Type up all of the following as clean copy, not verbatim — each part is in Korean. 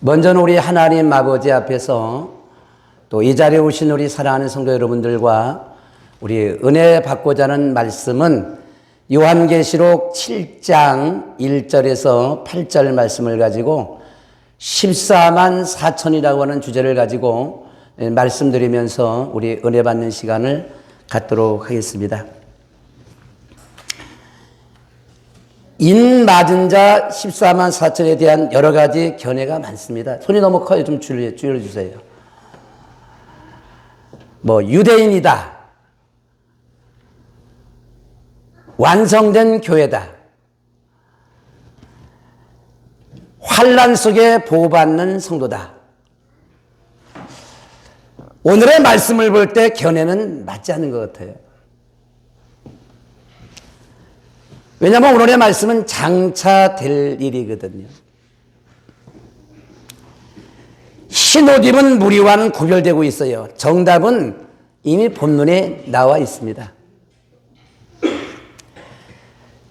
먼저는 우리 하나님 아버지 앞에서 또 이 자리에 오신 우리 사랑하는 성도 여러분들과 우리 은혜 받고자 하는 말씀은 요한계시록 7장 1절에서 8절 말씀을 가지고 14만 4천이라고 하는 주제를 가지고 말씀드리면서 우리 은혜 받는 시간을 갖도록 하겠습니다. 인 맞은 자 14만 4천에 대한 여러 가지 견해가 많습니다. 손이 너무 커요. 좀 줄여주세요. 유대인이다. 완성된 교회다. 환난 속에 보호받는 성도다. 오늘의 말씀을 볼 때 견해는 맞지 않는 것 같아요. 왜냐하면 오늘의 말씀은 장차 될 일이거든요. 흰옷 입은 무리와는 구별되고 있어요. 정답은 이미 본문에 나와 있습니다.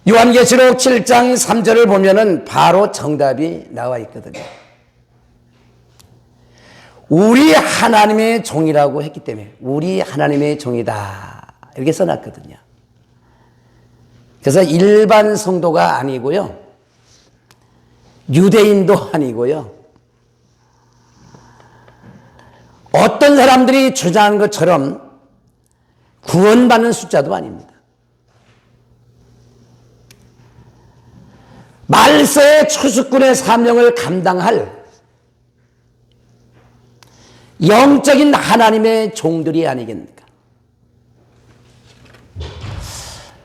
요한계시록 7장 3절을 보면은 바로 정답이 나와 있거든요. 우리 하나님의 종이라고 했기 때문에 우리 하나님의 종이다 이렇게 써놨거든요. 그래서 일반 성도가 아니고요. 유대인도 아니고요. 어떤 사람들이 주장하는 것처럼 구원받는 숫자도 아닙니다. 말세의 추수꾼의 사명을 감당할 영적인 하나님의 종들이 아니겠습니까?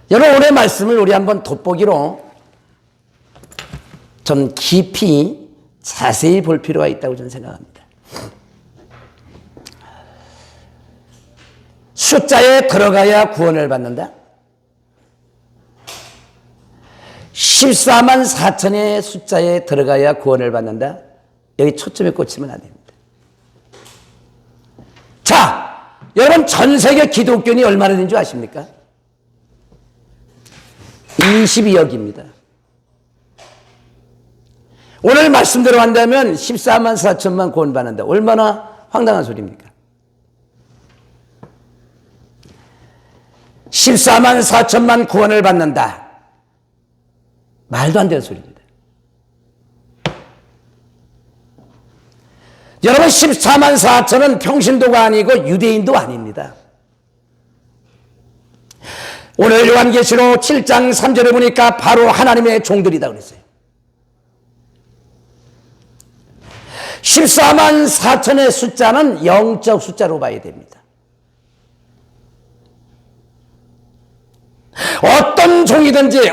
여러분 오늘 말씀을 우리 한번 돋보기로 좀 깊이 자세히 볼 필요가 있다고 저는 생각합니다. 숫자에 들어가야 구원을 받는다. 14만 4천의 숫자에 들어가야 구원을 받는다. 여기 초점에 꽂히면 안 됩니다. 자, 여러분 전 세계 기독교인이 얼마나 되는 줄 아십니까? 22억입니다. 오늘 말씀대로 한다면 14만 4천만 구원받는다. 얼마나 황당한 소리입니까? 14만 4천만 구원을 받는다. 말도 안 되는 소리입니다. 여러분 14만 4천은 평신도가 아니고 유대인도 아닙니다. 오늘 요한계시록 7장 3절에 보니까 바로 하나님의 종들이다 그랬어요. 14만 4천의 숫자는 영적 숫자로 봐야 됩니다.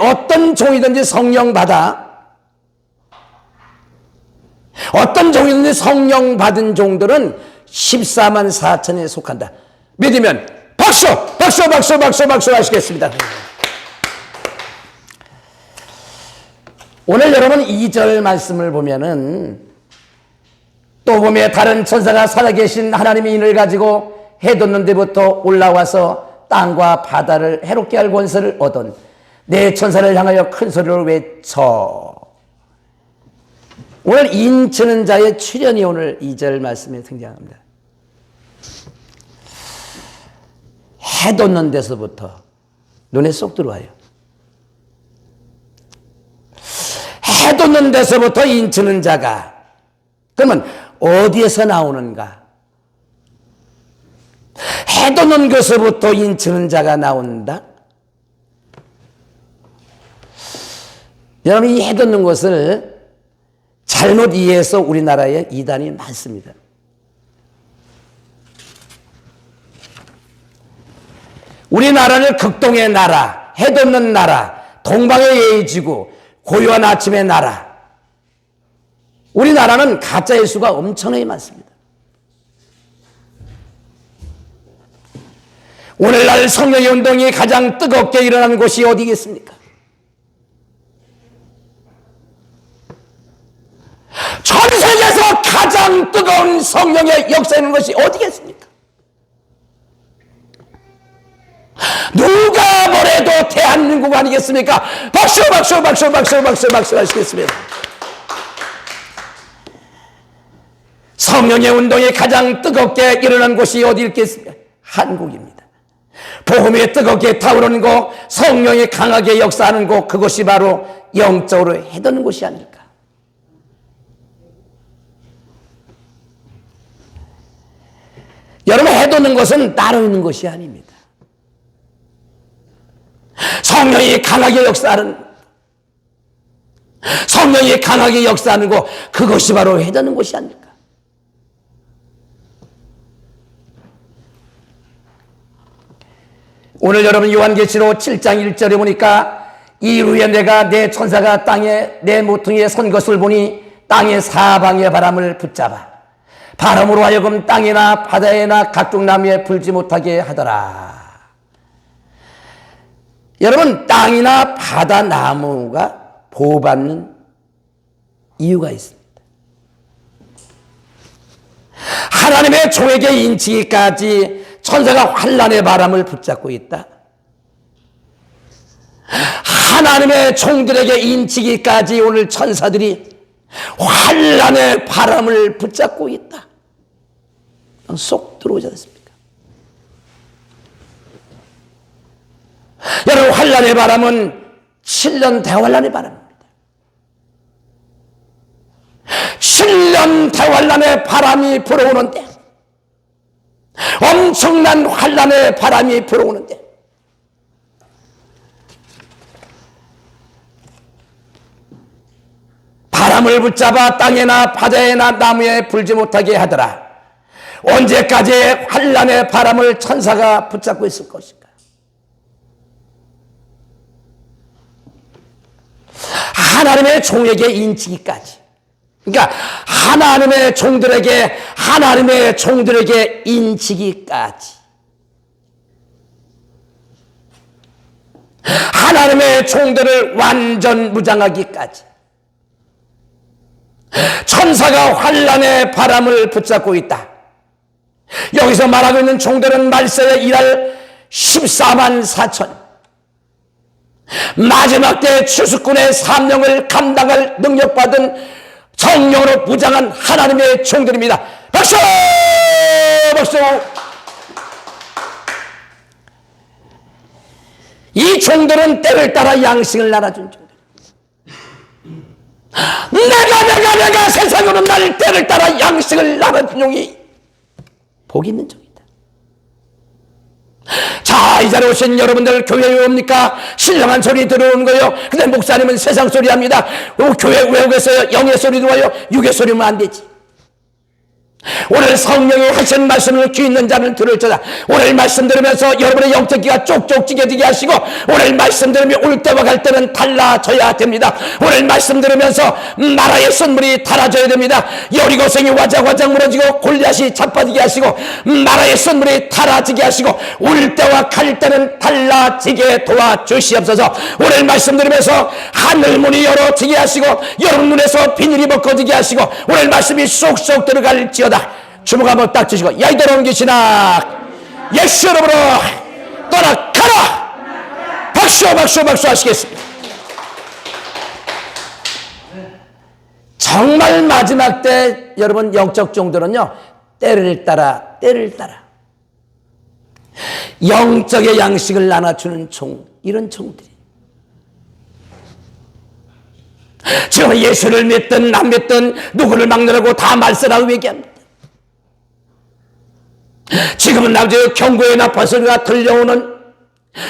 어떤 종이든지 성령 받아 어떤 종이든지 성령 받은 종들은 14만 4천에 속한다. 믿으면 박수 하시겠습니다. 오늘 여러분 2절 말씀을 보면은 또 보면 다른 천사가 살아계신 하나님의 인을 가지고 해 돋는 데부터 올라와서 땅과 바다를 해롭게 할 권세를 얻은 내 천사를 향하여 큰 소리로 외쳐. 오늘 인치는 자의 출현이 오늘 2절 말씀에 등장합니다. 해 돋는 데서부터 눈에 쏙 들어와요. 해 돋는 데서부터 인치는 자가 그러면 어디에서 나오는가? 해 돋는 것으로부터 인치는 자가 나온다? 여러분 이 해 돋는 것을 잘못 이해해서 우리나라에 이단이 많습니다. 우리나라를 극동의 나라, 해 돋는 나라, 동방의 예의지구, 고요한 아침의 나라. 우리나라는 가짜 예수가 엄청나게 많습니다. 오늘날 성령의 운동이 가장 뜨겁게 일어나는 곳이 어디겠습니까? 전 세계에서 가장 뜨거운 성령의 역사하는 것이 어디겠습니까? 누가 뭐래도 대한민국 아니겠습니까? 박수 하시겠습니다. 성령의 운동이 가장 뜨겁게 일어난 곳이 어디 있겠습니까? 한국입니다. 복음이 뜨겁게 타오르는 곳, 성령이 강하게 역사하는 곳, 그것이 바로 영적으로 해도는 곳이 아닐까. 여러분, 해도는 것은 따로 있는 것이 아닙니다. 성령이 강하게 역사하는 곳, 그것이 바로 해도는 곳이 아닐까. 오늘 여러분 요한계시록 7장 1절에 보니까 이후에 내가 내 천사가 땅에 내 모퉁이에 선 것을 보니 땅의 사방의 바람을 붙잡아 바람으로 하여금 땅이나 바다에나 각종 나무에 불지 못하게 하더라. 여러분, 땅이나 바다 나무가 보호받는 이유가 있습니다. 하나님의 종에게 인치기까지 천사가 환란의 바람을 붙잡고 있다. 하나님의 종들에게 인치기까지 오늘 천사들이 환란의 바람을 붙잡고 있다. 쏙 들어오지 않습니까? 여러분, 환란의 바람은 7년 대환란의 바람입니다. 7년 대환란의 바람이 불어오는데, 엄청난 환란의 바람이 불어오는데, 바람을 붙잡아 땅에나 바다에나 나무에 불지 못하게 하더라. 언제까지 환란의 바람을 천사가 붙잡고 있을 것인가? 하나님의 종에게 인치기까지. 그러니까 하나님의 종들에게 인치기까지. 하나님의 종들을 완전 무장하기까지. 천사가 환란의 바람을 붙잡고 있다. 여기서 말하고 있는 종들은 말세에 일할 14만 4천 마지막 때 추수꾼의 사명을 감당할 능력받은 성령으로 무장한 하나님의 종들입니다. 박수! 박수! 이 종들은 때를 따라 양식을 나눠준 종들. 내가 세상으로 날 때를 따라 양식을 나눠준 종이 복 있는 종이다. 자, 이 자리에 오신 여러분들, 교회에 옵니까? 신령한 소리 들어오는 거예요. 근데 목사님은 세상 소리 합니다. 교회 외국에서 영의 소리 들어와요. 육의 소리면 안 되지. 오늘 성령이 하신 말씀을 귀 있는 자는 들을지어다. 오늘 말씀 들으면서 여러분의 영적 귀가 쪽쪽 찢겨지게 하시고, 오늘 말씀 들으면 올 때와 갈 때는 달라져야 됩니다. 오늘 말씀 들으면서 나라의 선물이 달아져야 됩니다. 여리고성이 와장와장 무너지고 골리앗이 자빠지게 하시고, 나라의 선물이 달아지게 하시고, 올 때와 갈 때는 달라지게 도와주시옵소서. 오늘 말씀 들으면서 하늘문이 열어지게 하시고, 여러분 눈에서 비늘이 벗겨지게 하시고, 오늘 말씀이 쏙쏙 들어갈지어다. 주먹 한번 딱 주시고, 야 이대로 옮기시나 예수 이름으로 떠나가라. 박수 하시겠습니다. 정말 마지막 때 여러분 영적 종들은요, 때를 따라 영적의 양식을 나눠주는 종, 이런 종들이 지금 예수를 믿든 안 믿든 누구를 막느라고 다 말세라고 얘기합니다. 지금은 나중에 경고의 나팔 소리가 들려오는,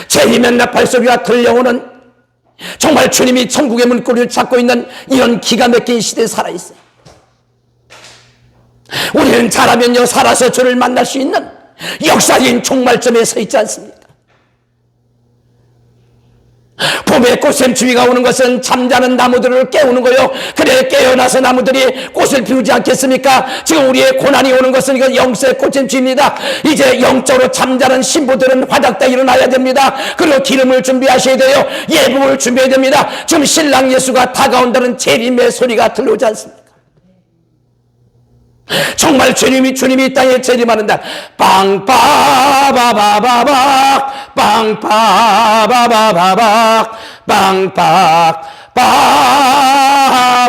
재림의 나팔 소리가 들려오는, 정말 주님이 천국의 문고리를 잡고 있는 이런 기가 막힌 시대에 살아있어요. 우리는 잘하면요 살아서 주를 만날 수 있는 역사적인 종말점에 서 있지 않습니까? 봄에 꽃샘추위가 오는 것은 잠자는 나무들을 깨우는 거요. 그래 깨어나서 나무들이 꽃을 피우지 않겠습니까? 지금 우리의 고난이 오는 것은 이건 영세의 꽃샘추위입니다. 이제 영적으로 잠자는 신부들은 화닥다 일어나야 됩니다. 그리고 기름을 준비하셔야 돼요. 예복을 준비해야 됩니다. 지금 신랑 예수가 다가온다는 재림의 소리가 들려오지 않습니까? 정말 주님이 이 땅에 재림하는 날, 빵빠바바바박 빵빠바바바박 빵빠바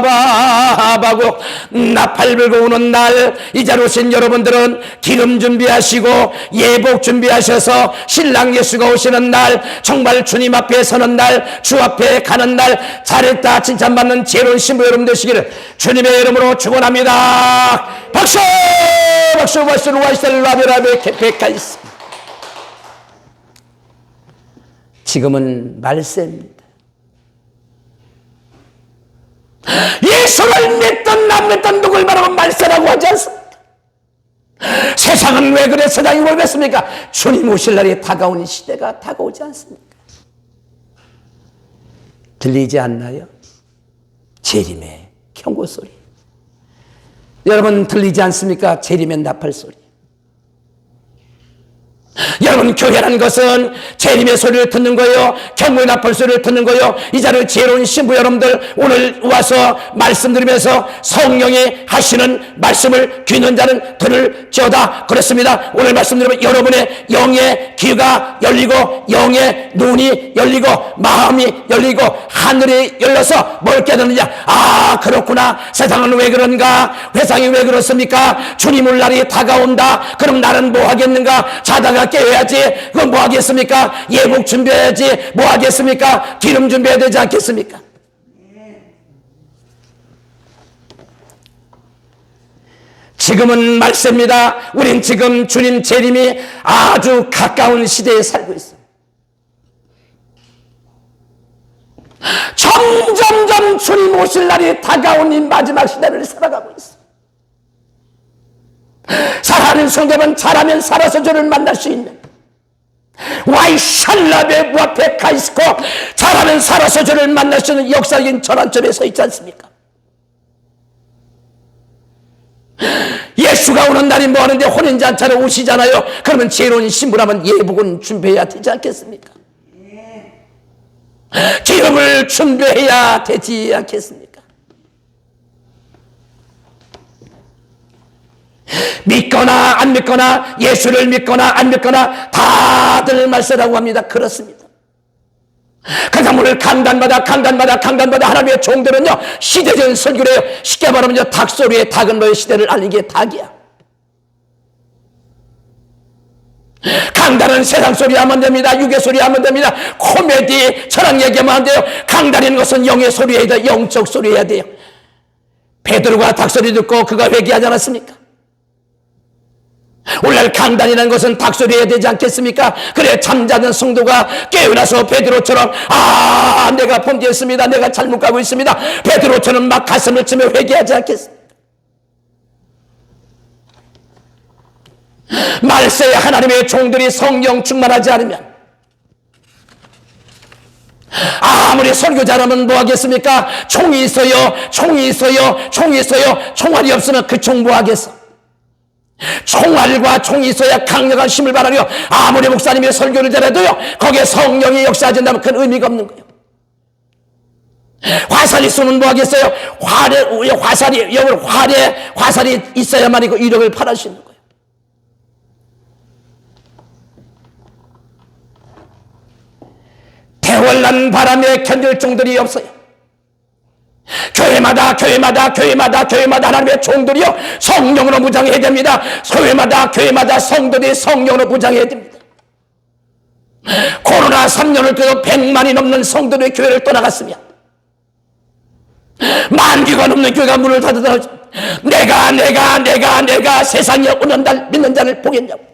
하고 나팔 불고 오는 날, 이 자리에 오신 여러분들은 기름 준비하시고 예복 준비하셔서 신랑 예수가 오시는 날, 정말 주님 앞에 서는 날, 주 앞에 가는 날, 잘했다 칭찬받는 지혜로운 신부 여러분 되시기를 주님의 이름으로 축원합니다. 박수! 박수! 박수! 와이셀 라베라베 케페카이스. 지금은 말세입니다. 예수를 믿든 안 믿든 누굴 바라고 말세라고 하지 않습니까? 세상은 왜 그래? 세상이 왜 그랬습니까? 주님 오실 날이 다가오는 시대가 다가오지 않습니까? 들리지 않나요? 재림의 경고 소리. 여러분 들리지 않습니까? 재림의 나팔 소리. 여러분 교회라는 것은 재림의 소리를 듣는 거요, 경고의 나팔 소리를 듣는 거요. 이 자리에 지혜로운 신부 여러분들 오늘 와서 말씀 들으면서 성령이 하시는 말씀을 귀 있는 자는 들을지어다 그랬습니다. 오늘 말씀 들으면 여러분의 영의 귀가 열리고 영의 눈이 열리고 마음이 열리고 하늘이 열려서 뭘 깨닫느냐. 아 그렇구나. 세상은 왜 그런가? 세상이 왜 그렇습니까? 주님 올 날이 다가온다. 그럼 나는 뭐 하겠는가? 자다가 깨워야지. 그건 뭐 하겠습니까? 예복 준비해야지. 뭐 하겠습니까? 기름 준비해야 되지 않겠습니까? 지금은 말세입니다. 우린 지금 주님 재림이 아주 가까운 시대에 살고 있습니다. 점점점 주님 오실 날이 다가온 이 마지막 시대를 살아가고 있습니다. 사랑하는 성도는 잘하면 살아서 주를 만날 수 있는 와이샬라베 무아페 카이스코, 잘하면 살아서 주를 만날 수 있는 역사적인 전환점에 서 있지 않습니까? 예수가 오는 날이 뭐 하는데 혼인잔치로 오시잖아요. 그러면 지혜로운 신부라면 예복은 준비해야 되지 않겠습니까? 기름을 준비해야 되지 않겠습니까? 믿거나 안 믿거나, 예수를 믿거나 안 믿거나 다들 말세라고 합니다. 그렇습니다. 그래서 오늘 강단마다 하나님의 종들은요 시대적인 설교를 해요. 쉽게 말하면 닭소리에 닭은 너의 시대를 알리기에 닭이야. 강단은 세상 소리 하면 됩니다. 육의 소리 하면 됩니다. 코미디 철학 얘기하면 안 돼요. 강단인 것은 영의 소리 해야 돼요. 영적 소리 해야 돼요. 베드로가 닭소리 듣고 그가 회개하지 않았습니까? 오늘날 강단이라는 것은 닭소리 해야 되지 않겠습니까? 그래 잠자는 성도가 깨어나서 베드로처럼 내가 범죄했습니다. 내가 잘못 가고 있습니다. 베드로처럼 막 가슴을 치며 회개하지 않겠습니까? 말세에 하나님의 종들이 성령 충만하지 않으면 아무리 설교 잘하면 뭐 하겠습니까? 총이 있어요. 총알이 없으면 그 총 뭐 하겠어? 총알과 총이 있어야 강력한 힘을 발하려. 아무리 목사님이 설교를 잘해도요 거기에 성령이 역사하지 않는다면 큰 의미가 없는 거예요. 화살이 쏘면 뭐 하겠어요? 화살이 있어야만 이거 이력을 발할 수 있는 거예요. 대환란 바람에 견딜 종들이 없어요. 교회마다 하나님의 종들이요 성령으로 무장해야 됩니다. 교회마다 성도들이 성령으로 무장해야 됩니다. 코로나 3년을 끄고 100만이 넘는 성도들의 교회를 떠나갔으며 만기가 넘는 교회가 문을 닫아서 내가 세상에 오는 날 믿는 자를 보겠냐고.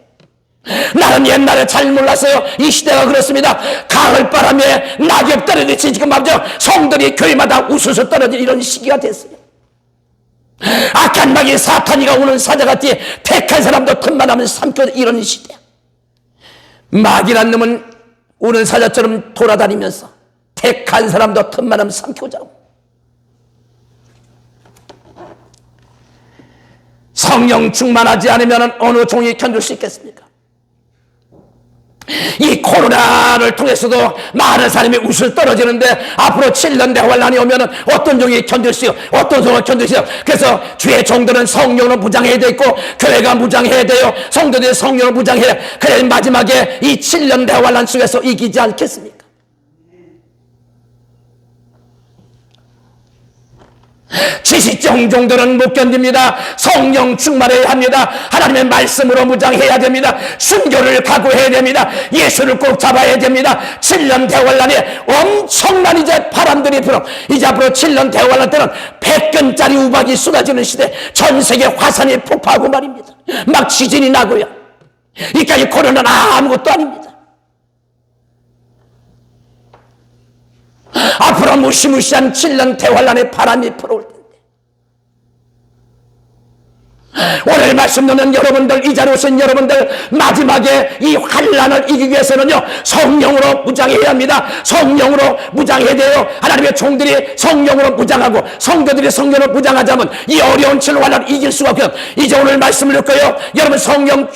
나는 옛날에 잘 몰랐어요. 이 시대가 그렇습니다. 가을바람에 낙엽 떨어지듯이 지금 말이죠. 성들이 교회마다 우수수 떨어진 이런 시기가 됐어요. 악한 마귀 사탄이가 오는 사자같이 택한 사람도 틈만 하면 삼켜 이런 시대야. 마귀란 놈은 오는 사자처럼 돌아다니면서 택한 사람도 틈만 하면 삼켜자고. 성령 충만하지 않으면 어느 종이 견딜 수 있겠습니까? 이 코로나를 통해서도 많은 사람이 웃을 떨어지는데 앞으로 7년 대환란이 오면 어떤 종이 견딜 수 있어요? 어떤 종을 견딜 수 있어요? 그래서 주의 종들은 성령으로 무장해야 되고 교회가 무장해야 돼요. 성도들이 성령으로 무장해야 돼요. 그래야 마지막에 이 7년 대환란 속에서 이기지 않겠습니까? 지식적 정도는 못 견딥니다. 성령 충만해야 합니다. 하나님의 말씀으로 무장해야 됩니다. 순교를 각오해야 됩니다. 예수를 꼭 잡아야 됩니다. 7년 대환란에 엄청난 이제 바람들이 불어 이제 앞으로 7년 대환란 때는 100건짜리 우박이 쏟아지는 시대, 전 세계 화산이 폭파하고 말입니다. 막 지진이 나고요. 이까지 코로나는 아무것도 아닙니다. 앞으로 무시무시한 7년 대환란의 바람이 불어올 텐데, 오늘 말씀 듣는 여러분들, 이 자리에 오신 여러분들, 마지막에 이 환란을 이기기 위해서는요, 성령으로 무장해야 합니다. 성령으로 무장해야 돼요. 하나님의 종들이 성령으로 무장하고 성도들이 성령으로 무장하자면 이 어려운 7년 환란을 이길 수가 없거든. 이제 오늘 말씀을 읽고요, 여러분 성령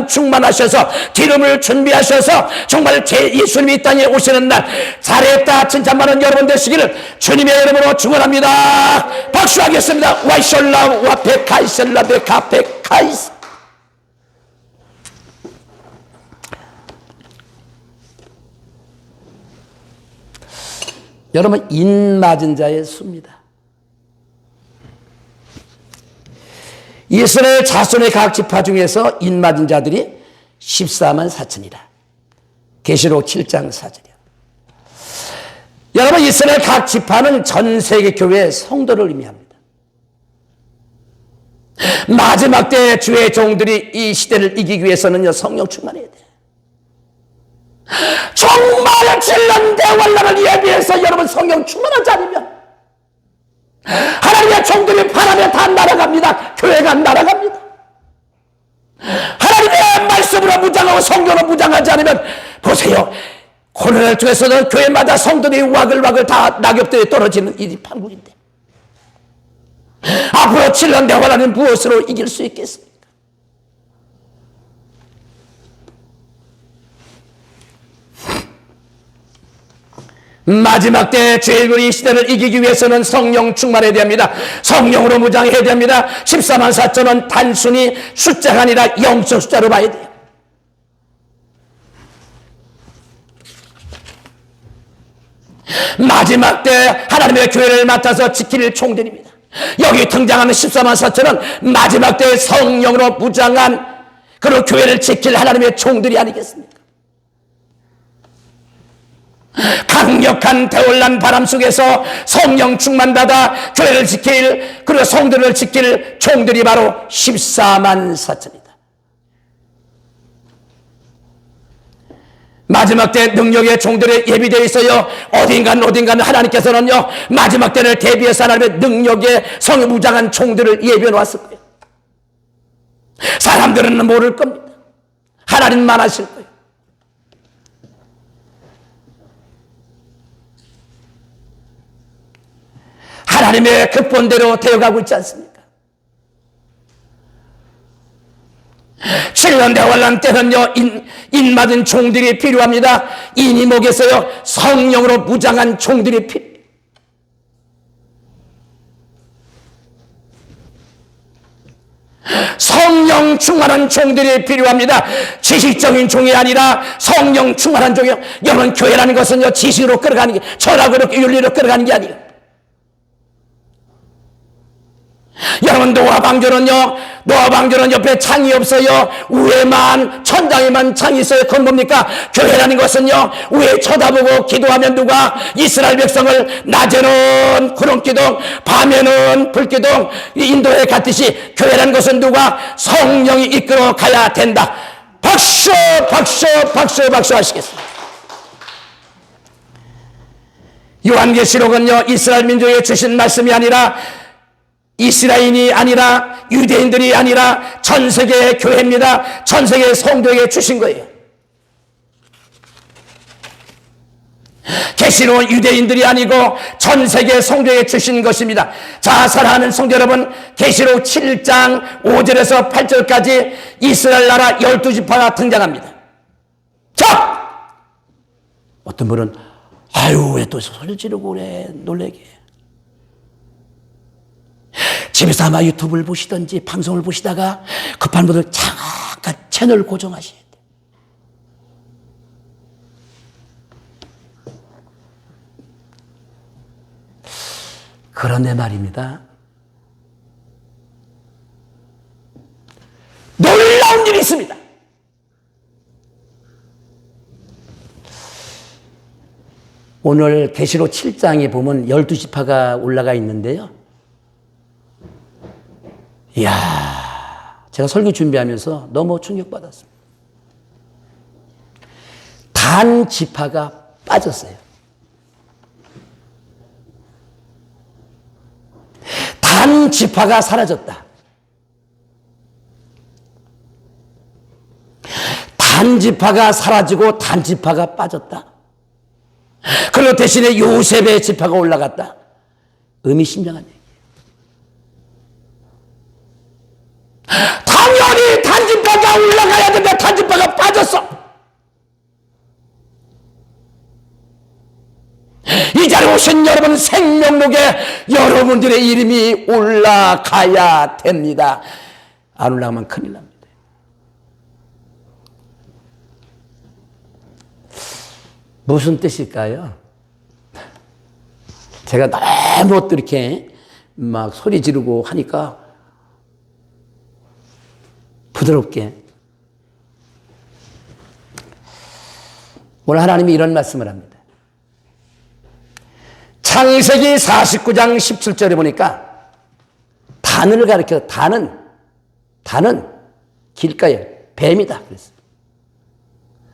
충만하셔서 기름을 준비하셔서 정말 제 예수님이 이 땅에 오시는 날 잘했다 칭찬받는 여러분 되시기를 주님의 이름으로 축원합니다. 박수하겠습니다. 와이셜라 와페카이셜라 베카페카이스. 여러분, 인 맞은 자의 수입니다. 이스라엘 자손의 각 지파 중에서 인 맞은 자들이 14만 4천이라. 계시록 7장 4절이요. 여러분, 이스라엘 각 지파는 전 세계 교회의 성도를 의미합니다. 마지막 때 주의 종들이 이 시대를 이기기 위해서는요, 성령 충만해야 돼. 정말 7년 대환란을 예비해서 여러분 성령 충만하지 않으면 하나님의 종들이 바람에 다 날아갑니다. 교회가 날아갑니다. 하나님의 말씀으로 무장하고 성령으로 무장하지 않으면, 보세요, 코로나를 통해서는 교회마다 성도들이 와글와글 다 낙엽들이 떨어지는 일이 판국인데, 앞으로 7년 대환란은 무엇으로 이길 수 있겠습니까? 마지막 때 죄의 시대를 이기기 위해서는 성령 충만해야 됩니다. 성령으로 무장해야 됩니다. 14만 4천은 단순히 숫자가 아니라 영적 숫자로 봐야 돼요. 마지막 때 하나님의 교회를 맡아서 지킬 총들입니다. 여기 등장하는 14만 4천은 마지막 때 성령으로 무장한 그런 교회를 지킬 하나님의 종들이 아니겠습니까? 강력한 대환란 바람 속에서 성령 충만받아 교회를 지킬, 그리고 성도를 지킬 종들이 바로 14만 4천이다. 마지막 때 능력의 종들이 예비되어 있어요. 어딘가는 하나님께서는요, 마지막 때를 대비해서 하나님의 능력의 성무장한 종들을 예비해 놓았을 거예요. 사람들은 모를 겁니다. 하나님만 아실 거예요. 하나님의 급본대로 되어가고 있지 않습니까? 7년 대환란 때는요, 인 맞은 종들이 필요합니다. 인이 뭐겠어요? 성령으로 무장한 종들이 필요해요. 성령 충만한 종들이 필요합니다. 지식적인 종이 아니라 성령 충만한 종이요. 여러분, 교회라는 것은요, 지식으로 끌어가는 게, 철학으로, 윤리로 끌어가는 게 아니에요. 여러분, 노아 방주는 옆에 창이 없어요. 위에만, 천장에만 창이 있어요. 그건 뭡니까? 교회라는 것은요, 위에 쳐다보고 기도하면 누가 이스라엘 백성을 낮에는 구름기둥, 밤에는 불기둥 인도해 갔듯이, 교회라는 것은 누가 성령이 이끌어 가야 된다. 박수 하시겠습니다. 요한계시록은요, 이스라엘 민족에 주신 말씀이 아니라, 이스라엘인이 아니라, 유대인들이 아니라 전 세계의 교회입니다. 전 세계의 성도에게 주신 거예요. 계시록은 유대인들이 아니고 전 세계 성도에게 주신 것입니다. 자, 사랑하는 성도 여러분, 계시록 7장 5절에서 8절까지 이스라엘 나라 12지파가 등장합니다. 자! 어떤 분은, 왜 또 소리 지르고 그래, 놀래게. 집에서 아마 유튜브를 보시든지 방송을 보시다가 급한 분들 잠깐 채널 고정하셔야 돼요. 그런데 말입니다. 놀라운 일이 있습니다. 오늘 계시록 7장에 보면 12지파가 올라가 있는데요. 이야, 제가 설교 준비하면서 너무 충격받았습니다. 단 지파가 빠졌어요. 단 지파가 사라졌다. 단 지파가 사라지고 단 지파가 빠졌다. 그리고 대신에 요셉의 지파가 올라갔다. 의미심장한 얘기예요. 당연히 단 지파가 올라가야 되는데 단 지파가 빠졌어. 이 자리에 오신 여러분 생명록에 여러분들의 이름이 올라가야 됩니다. 안 올라가면 큰일 납니다. 무슨 뜻일까요? 제가 너무 또 이렇게 막 소리 지르고 하니까 부드럽게 오늘 하나님이 이런 말씀을 합니다. 창세기 49장 17절에 보니까 단을 가리켜 단은 길가에 뱀이다 그랬어요.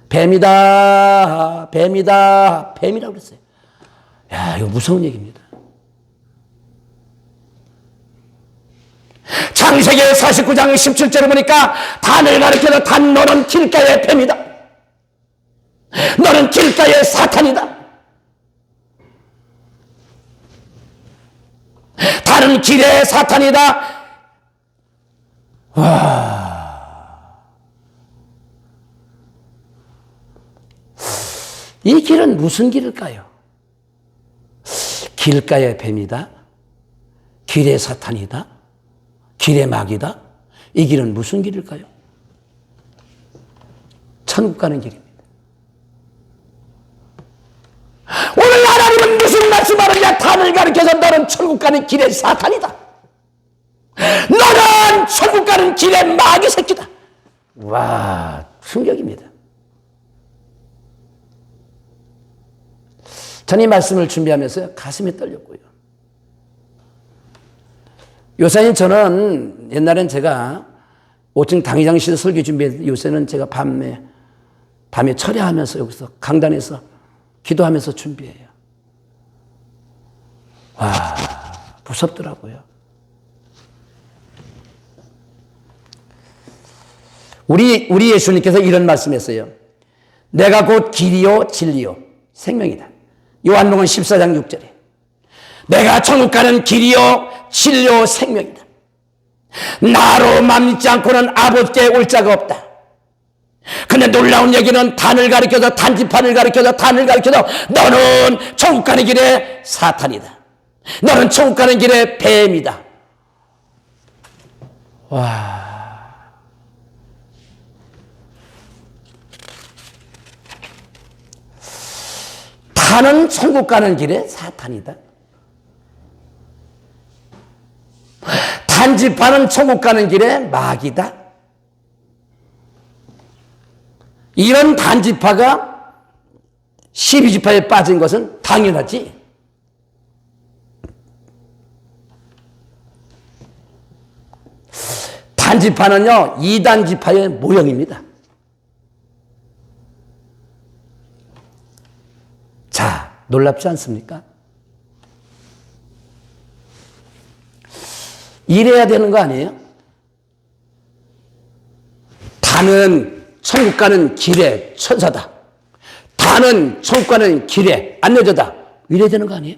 뱀이다, 뱀이다, 뱀이라고 그랬어요. 야, 이거 무서운 얘기입니다. 창세기 49장 17절에 보니까 단을 가리켜서 단 너는 길가의 뱀이다. 너는 길가의 사탄이다. 단은 길의 사탄이다. 와. 이 길은 무슨 길일까요? 길가의 뱀이다. 길의 사탄이다. 길의 마귀다. 이 길은 무슨 길일까요? 천국 가는 길입니다. 오늘 하나님은 무슨 말씀하느냐? 단을 가리켜서 너는 천국 가는 길의 사탄이다. 너는 천국 가는 길의 마귀 새끼다. 와, 충격입니다. 전 이 말씀을 준비하면서 가슴이 떨렸고요. 요새는 저는 옛날엔 제가 5층 당회장실 설교 준비했는데 요새는 제가 밤에 철야하면서 여기서 강단에서 기도하면서 준비해요. 와, 무섭더라고요. 우리 예수님께서 이런 말씀했어요. 내가 곧 길이요 진리요 생명이다. 요한복음 14장 6절에 내가 천국 가는 길이요 진리요 생명이다. 나로 맘먹지 않고는 아버지께 올 자가 없다. 근데 놀라운 얘기는 단을 가리켜서 단지판을 가리켜서 단을 가리켜서 너는 천국 가는 길에 사탄이다. 너는 천국 가는 길에 뱀이다. 와. 단은 천국 가는 길에 사탄이다. 단지파는 천국 가는 길에 마귀다. 이런 단지파가 12지파에 빠진 것은 당연하지. 단지파는요, 2단지파의 모형입니다. 자, 놀랍지 않습니까? 이래야 되는 거 아니에요? 단은 천국 가는 길에 천사다. 단은 천국 가는 길에 안내자다. 이래야 되는 거 아니에요?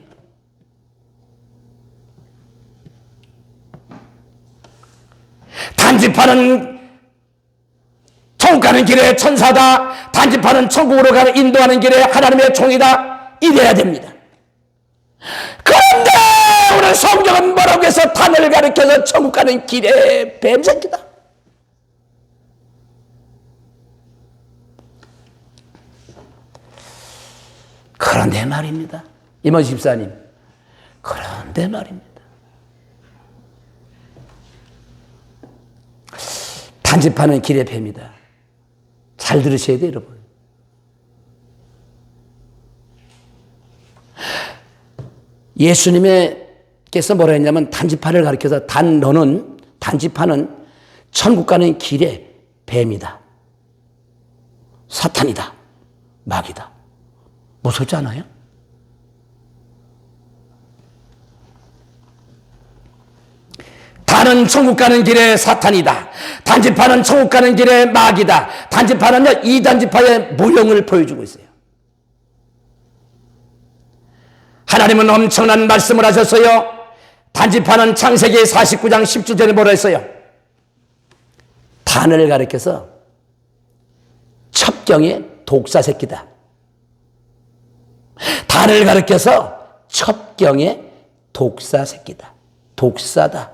단지파는 천국 가는 길에 천사다. 단지파는 천국으로 가는 인도하는 길에 하나님의 종이다. 이래야 됩니다. 그런데 오늘 성경은 뭐라고 해서 단을 가리켜서 천국 가는 길에 뱀새끼다. 그런데 말입니다. 이모 집사님, 그런데 돼 말입니다. 단집하는 길의 뱀이다. 잘 들으셔야 돼요, 여러분. 예수님께서 뭐라 했냐면 단지파를 가리켜서 너는 단지파는 천국 가는 길의 뱀이다. 사탄이다. 마귀다. 무섭지 않아요? 단은 천국 가는 길의 사탄이다. 단지파는 천국 가는 길의 마귀다. 단지파는요, 이 단지파의 모형을 보여주고 있어요. 하나님은 엄청난 말씀을 하셨어요. 단지파는 창세기 49장 17절에 뭐라 했어요? 단을 가리켜서 첩경의 독사 새끼다. 단을 가리켜서 첩경의 독사 새끼다. 독사다.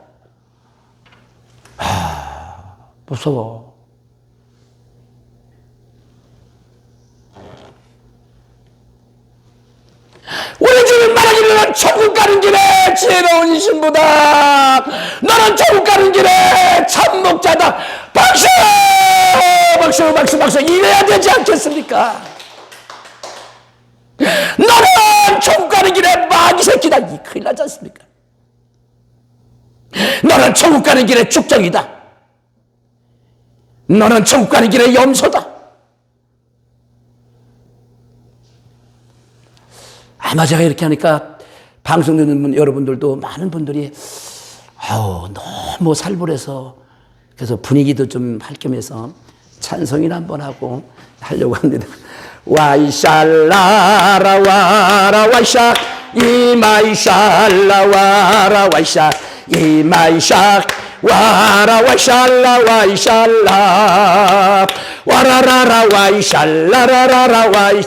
무서워. 우리 주님 말하기를 천국 가는 길에 지혜로운 신부다. 너는 천국 가는 길에 참목자다. 박수! 박수! 박수! 박수! 이래야 되지 않겠습니까? 너는 천국 가는 길에 마귀 새끼다. 이 큰일 나지 않습니까? 너는 천국 가는 길에 축정이다. 너는 천국 가는 길에 염소다. 아마 제가 이렇게 하니까 방송 듣는 분, 여러분들도 많은 분들이 너무 살벌해서 그래서 분위기도 좀 할 겸해서 찬송이나 한번 하려고 합니다. 와이샬라라 와라 와이샥 이마이샬라 와라 와이샥 이마이샥 와라 와이샬라 와이샬라 와라라라 와이샬라라라라 와이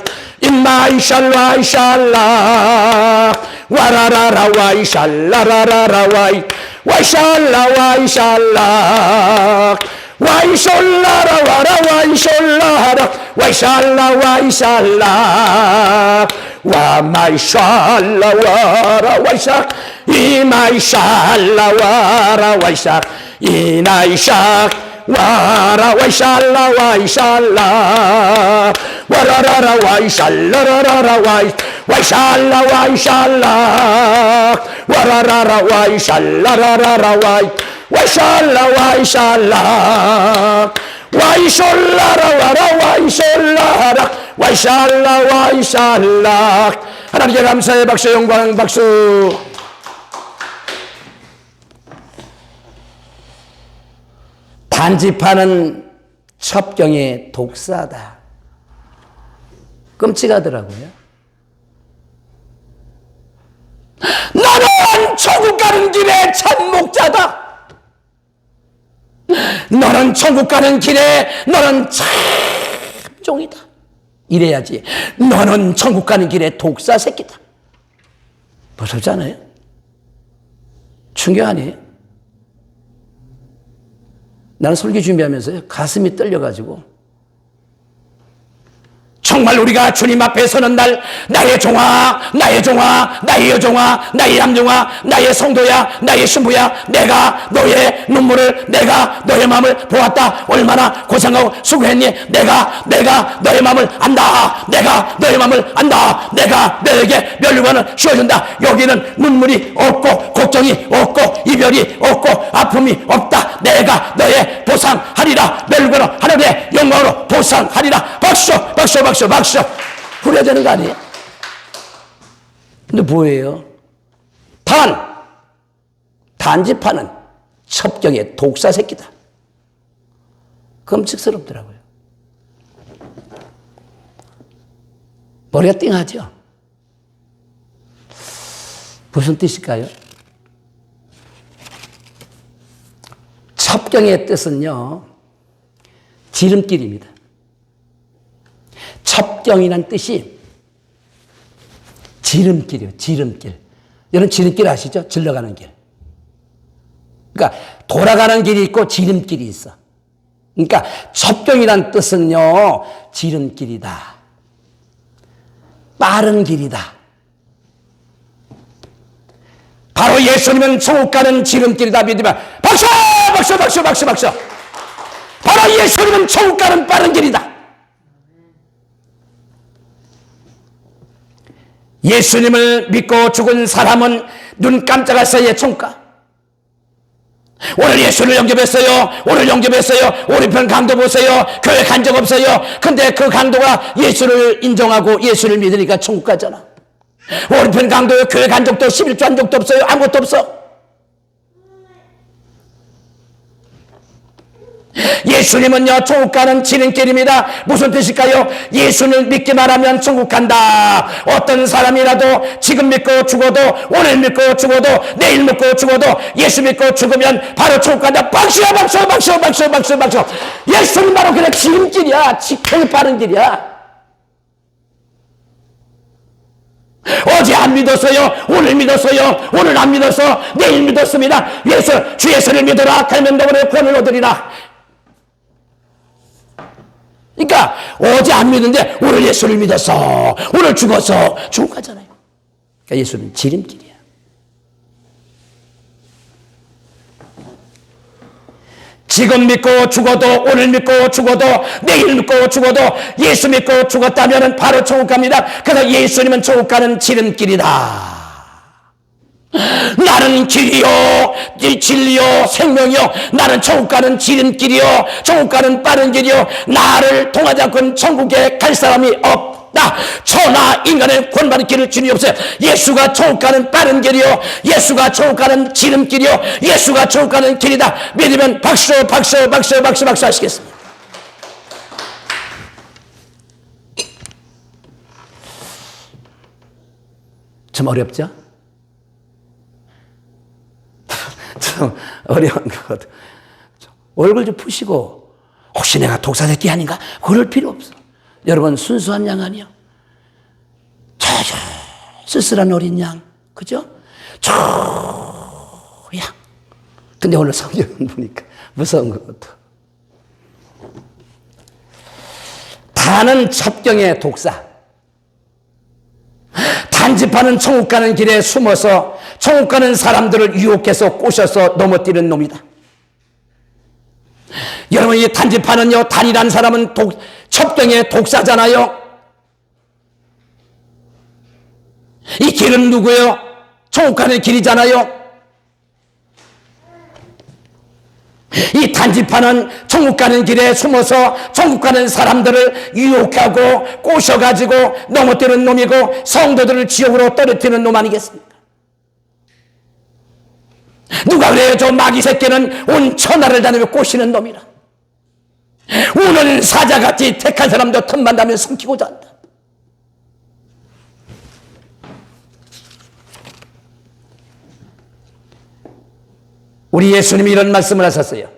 이마이샬라 이샬라 와라라라 와이샬라라라라 와이 와이샬라 와이샬라 와이솔라라 와라 와이솔라라 와이샬라 와이샬라 와마이샬라 와라 와이샥 이마이샬라 와라 와이샥 이나이샥 와라 와이샬라 와이샬라 와라라라 와이샬라라라라 와이샬라 와이샬라 와라라라 와이샬라라라라 와이샬라 와이샬라 와이솔라라 와라 와이솔라라 와이샬라 와이샬라. 하나님께 감사의 박수, 영광 박수. 단지파는 첩경의 독사다. 끔찍하더라고요. 너는 천국 가는 길에 참목자다. 너는 천국 가는 길에 너는 참종이다. 이래야지. 너는 천국 가는 길에 독사 새끼다. 무섭지 않아요? 충격 아니에요? 나는 설교 준비하면서요, 가슴이 떨려가지고 정말 우리가 주님 앞에 서는 날 나의 종아, 나의 종아, 나의 여종아, 나의 남종아, 나의 성도야, 나의 신부야, 내가 너의 눈물을, 내가 너의 마음을 보았다. 얼마나 고생하고 수고했니? 내가 너의 마음을 안다. 내가 너의 마음을 안다. 내가 너에게 멸류관을 씌워준다. 여기는 눈물이 없고 걱정이 없고 이별이 없고 아픔이 없다. 내가 너의 보상하리라. 멸류관을 하늘의 영광으로 보상하리라. 박수, 박수, 박수, 박수. 그래야 되는 거 아니에요? 근데 뭐예요? 단지파는 첩경의 독사 새끼다. 끔찍스럽더라고요. 머리가 띵하죠? 무슨 뜻일까요? 첩경의 뜻은요, 지름길입니다. 첩경이란 뜻이 지름길이에요. 지름길. 여러분 지름길 아시죠? 질러가는 길. 그러니까 돌아가는 길이 있고 지름길이 있어. 그러니까 첩경이란 뜻은요, 지름길이다. 빠른 길이다. 바로 예수님은 천국 가는 지름길이다 믿으면 박수 박수 박수 박수 박수. 바로 예수님은 천국 가는 빠른 길이다. 예수님을 믿고 죽은 사람은 눈 깜짝할 사이에 천국 가. 오늘 예수를 영접했어요. 오늘 영접했어요. 오른편 강도 보세요. 교회 간 적 없어요. 근데 그 강도가 예수를 인정하고 예수를 믿으니까 천국 가잖아. 오른편 강도 교회 간 적도 11조 한 적도 없어요. 아무것도 없어. 예수님은요 천국 가는 지름길입니다. 무슨 뜻일까요? 예수를 믿기만 하면 천국 간다. 어떤 사람이라도 지금 믿고 죽어도, 오늘 믿고 죽어도, 내일 믿고 죽어도 예수 믿고 죽으면 바로 천국 간다. 박수야 박수 박수 박수 박수 박수. 예수는 바로 그냥 지름길이야. 지금 빠른 길이야. 어제 안 믿었어요. 오늘 믿었어요. 오늘 안 믿었어. 내일 믿었습니다. 주 예수를 믿어라. 그러면 너를 구원을 얻으리라. 그러니까 어제 안 믿는데 오늘 예수를 믿었어. 오늘 죽었어. 천국 가잖아요. 그러니까 예수는 지름길이야. 지금 믿고 죽어도, 오늘 믿고 죽어도, 내일 믿고 죽어도 예수 믿고 죽었다면 바로 천국 갑니다. 그래서 예수님은 천국 가는 지름길이다. 나는 길이요 진리요 생명이요, 나는 천국 가는 지름길이요 천국 가는 빠른 길이요, 나를 통하지 않고는 천국에 갈 사람이 없다. 천하 인간의 구원받을 길을 주님이 없어요. 예수가 천국 가는 빠른 길이요, 예수가 천국 가는 지름길이요, 예수가 천국 가는 길이다 믿으면 박수 박수 박수 박수 박수 하시겠습니다. 좀 어렵죠? 좀 어려운 것. 얼굴 좀 푸시고, 혹시 내가 독사 새끼 아닌가? 그럴 필요 없어. 여러분, 순수한 양 아니요? 저저 쓸쓸한 어린 양, 그죠? 저 양. 근데 오늘 성경 보니까 무서운 것 같아. 다는 첩경의 독사, 단집하는 천국 가는 길에 숨어서 천국 가는 사람들을 유혹해서 꼬셔서 넘어뜨리는 놈이다. 여러분, 이 단집하는요, 단이라는 사람은 첩경의 독사잖아요. 이 길은 누구예요? 천국 가는 길이잖아요. 이 단지파는 천국 가는 길에 숨어서 천국 가는 사람들을 유혹하고 꼬셔가지고 넘어뜨리는 놈이고, 성도들을 지옥으로 떨어뜨리는 놈 아니겠습니까? 누가 그래요? 저 마귀 새끼는 온 천하를 다니며 꼬시는 놈이라. 우는 사자같이 택한 사람도 틈만 나면 숨기고자 한다. 우리 예수님이 이런 말씀을 하셨어요.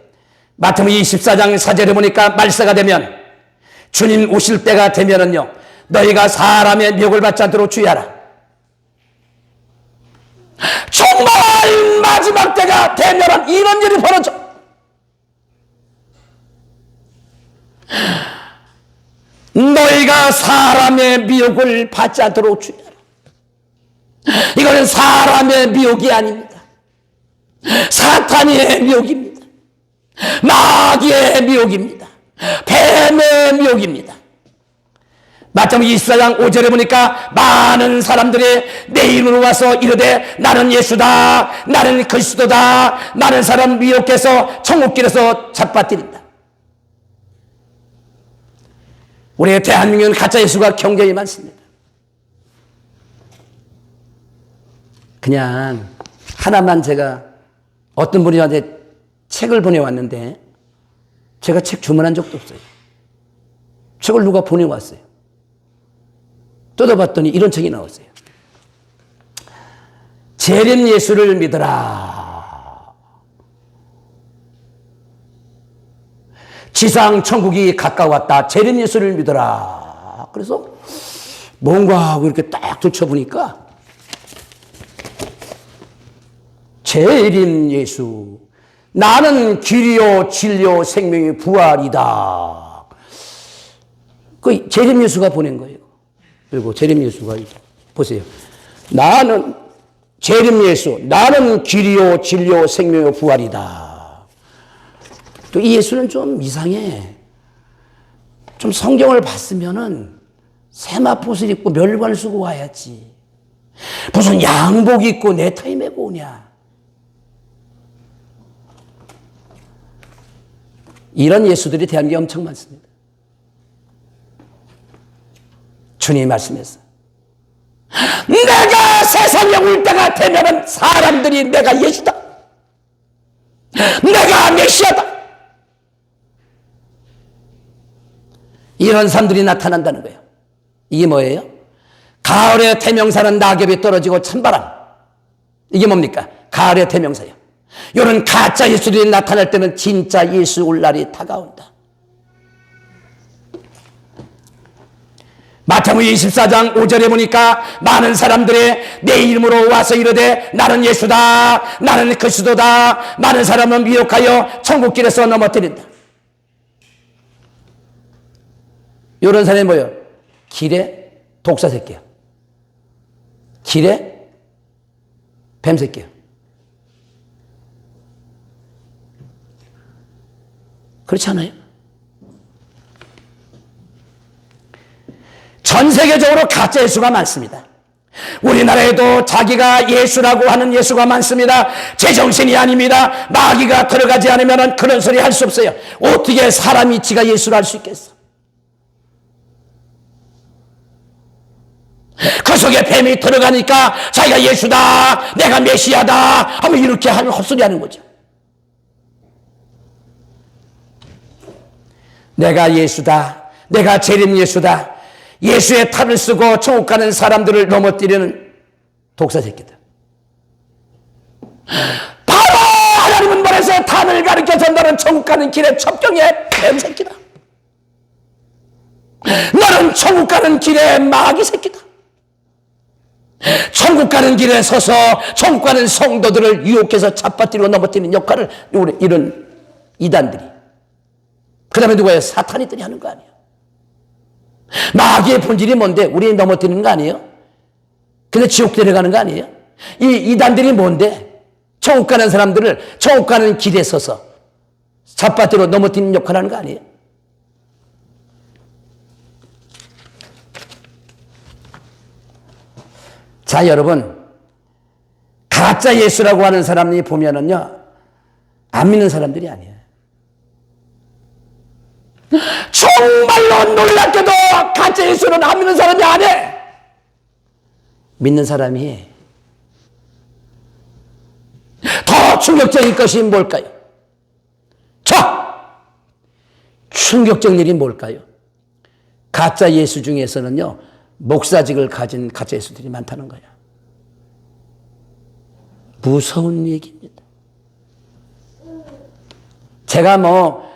마태복음 24장 4절에 보니까 말세가 되면, 주님 오실 때가 되면은요, 너희가 사람의 미혹을 받지 않도록 주의하라. 정말 마지막 때가 되면은 이런 일이 벌어져. 너희가 사람의 미혹을 받지 않도록 주의하라. 이거는 사람의 미혹이 아닙니다. 사탄의 미혹입니다. 마귀의 미혹입니다. 뱀의 미혹입니다. 마태복음 24장 5절에 보니까 많은 사람들이 내 이름으로 와서 이르되 나는 예수다, 나는 그리스도다, 나는 사람 미혹해서 천국길에서 잡아뜨린다. 우리의 대한민국은 가짜 예수가 굉장히 많습니다. 그냥 하나만, 제가 어떤 분이 저한테 책을 보내왔는데 제가 책 주문한 적도 없어요. 책을 누가 보내왔어요. 뜯어봤더니 이런 책이 나왔어요. 재림 예수를 믿어라. 지상 천국이 가까웠다. 재림 예수를 믿어라. 그래서 뭔가 하고 이렇게 딱 들춰보니까 재림 예수, 나는 길이요 진리요 생명의 부활이다. 그 재림 예수가 보낸 거예요. 그리고 재림 예수가 보세요. 나는 재림 예수, 나는 길이요 진리요 생명요 부활이다. 또 이 예수는 좀 이상해. 좀 성경을 봤으면은 세마포옷을 입고 멸관을 쓰고 와야지. 무슨 양복 입고 넥타이 메고 오냐. 이런 예수들이 대한민국에 엄청 많습니다. 주님이 말씀했어요. 내가 세상에 올 때가 되면은 사람들이 내가 예수다, 내가 메시아다, 이런 사람들이 나타난다는 거예요. 이게 뭐예요? 가을의 태명사는 낙엽이 떨어지고 찬바람. 이게 뭡니까? 가을의 태명사예요. 이런 가짜 예수들이 나타날 때는 진짜 예수 올 날이 다가온다. 마태복음 24장 5절에 보니까 많은 사람들이 내 이름으로 와서 이르되 나는 예수다, 나는 그리스도다, 많은 사람은 미혹하여 천국길에서 넘어뜨린다. 이런 사람이 뭐예요? 길에 독사 새끼야, 길에 뱀 새끼야. 그렇지 않아요? 전 세계적으로 가짜 예수가 많습니다. 우리나라에도 자기가 예수라고 하는 예수가 많습니다. 제정신이 아닙니다. 마귀가 들어가지 않으면 그런 소리 할 수 없어요. 어떻게 사람이 지가 예수를 할 수 있겠어? 그 속에 뱀이 들어가니까 자기가 예수다, 내가 메시아다 하면 이렇게 하는 헛소리 하는 거죠. 내가 예수다, 내가 재림 예수다, 예수의 탈을 쓰고 천국 가는 사람들을 넘어뜨리는 독사 새끼들. 바로 하나님은 말해서 탄을 가르쳐 전다는 천국 가는 길에 첩경의 뱀 새끼다. 너는 천국 가는 길에 마귀 새끼다. 천국 가는 길에 서서 천국 가는 성도들을 유혹해서 잡아뜨리고 넘어뜨리는 역할을 이런 이단들이, 그 다음에 누구예요? 사탄이들이 하는 거 아니에요? 마귀의 본질이 뭔데? 우리 넘어뜨리는 거 아니에요? 근데 지옥 데려가는 거 아니에요? 이 이단들이 뭔데? 천국 가는 사람들을 천국 가는 길에 서서 잡아뜨리고 넘어뜨리는 역할을 하는 거 아니에요? 자, 여러분, 가짜 예수라고 하는 사람이 보면은요, 안 믿는 사람들이 아니에요. 정말로 놀랍게도 가짜 예수는 안 믿는 사람이 안 해. 믿는 사람이 해. 더 충격적인 것이 뭘까요? 자, 충격적인 일이 뭘까요? 가짜 예수 중에서는요, 목사직을 가진 가짜 예수들이 많다는 거야. 무서운 얘기입니다. 제가